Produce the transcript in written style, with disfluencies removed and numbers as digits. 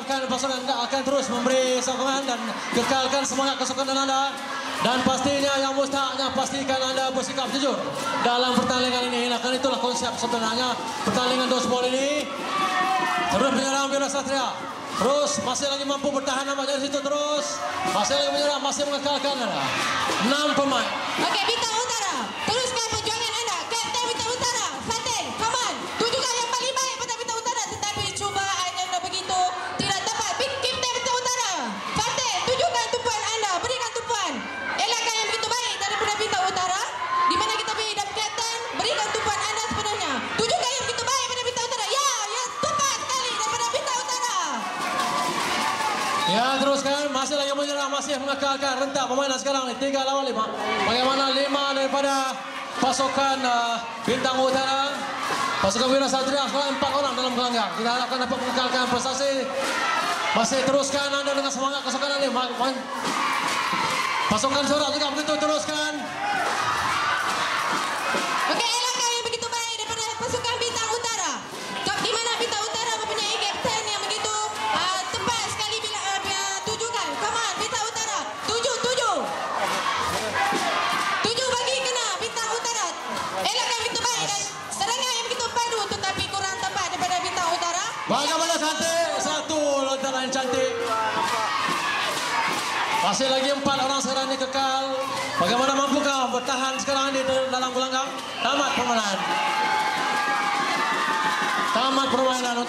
harapkan pasukan anda akan terus memberi sokongan dan kekalkan semangat kesukaran anda. Dan pastinya yang mustahaknya pastikan anda bersikap jujur dalam pertandingan ini. Nah, kan itulah konsep sebenarnya pertandingan dodgeball ini. Terus menyerang Bima Satria. Terus masih lagi mampu bertahan nampaknya di situ terus. Masih lagi menyerang, masih mengekalkan anda. 6 pemain. Okey, Bintang Utara. Teruskan perjuangan anda. Kapten Bintang Utara, Fatin, come on. Tunjukkan yang paling baik pada Bintang Utara. Tetapi cubaan yang begitu tidak dapat. Kapten Bintang Utara, Fatin, tunjukkan tumpuan anda. Berikan tumpuan. Elakkan yang begitu baik daripada Bintang Utara. Di mana kita beri dan kapten, berikan tumpuan anda sepenuhnya. Tunjukkan yang begitu baik pada Bintang Utara. Ya, tepat sekali daripada Bintang Utara. Ya, teruskan. Masih lagi menyerang, masih mengekalkan rentak permainan sekarang ni. 3 lawan 5. Bagaimana 5 daripada pasukan Bintang Utara. Pasukan Bima Satria sekarang 4 orang dalam gelanggang. Kita harapkan dapat mengekalkan prestasi. Masih teruskan anda dengan semangat kesukaran ini. Pasukan Sorak juga begitu, teruskan. Okey, elakkan yang begitu baik daripada pasukan Bintang Utara. Di mana Bintang Utara mempunyai kapten yang begitu tepat sekali bila tujukan. Come on, Bintang Utara. 7 bagi kena Bintang Utara. Elakkan yang begitu baik dan serangan yang begitu padu tetapi kurang tepat daripada Bintang Utara. Bagaimana cantik. Satu lontaran yang cantik. Masih lagi 4 orang sekarang ini kekal. Bagaimana mampukah bertahan sekarang di dalam gelanggang? Tamat permainan.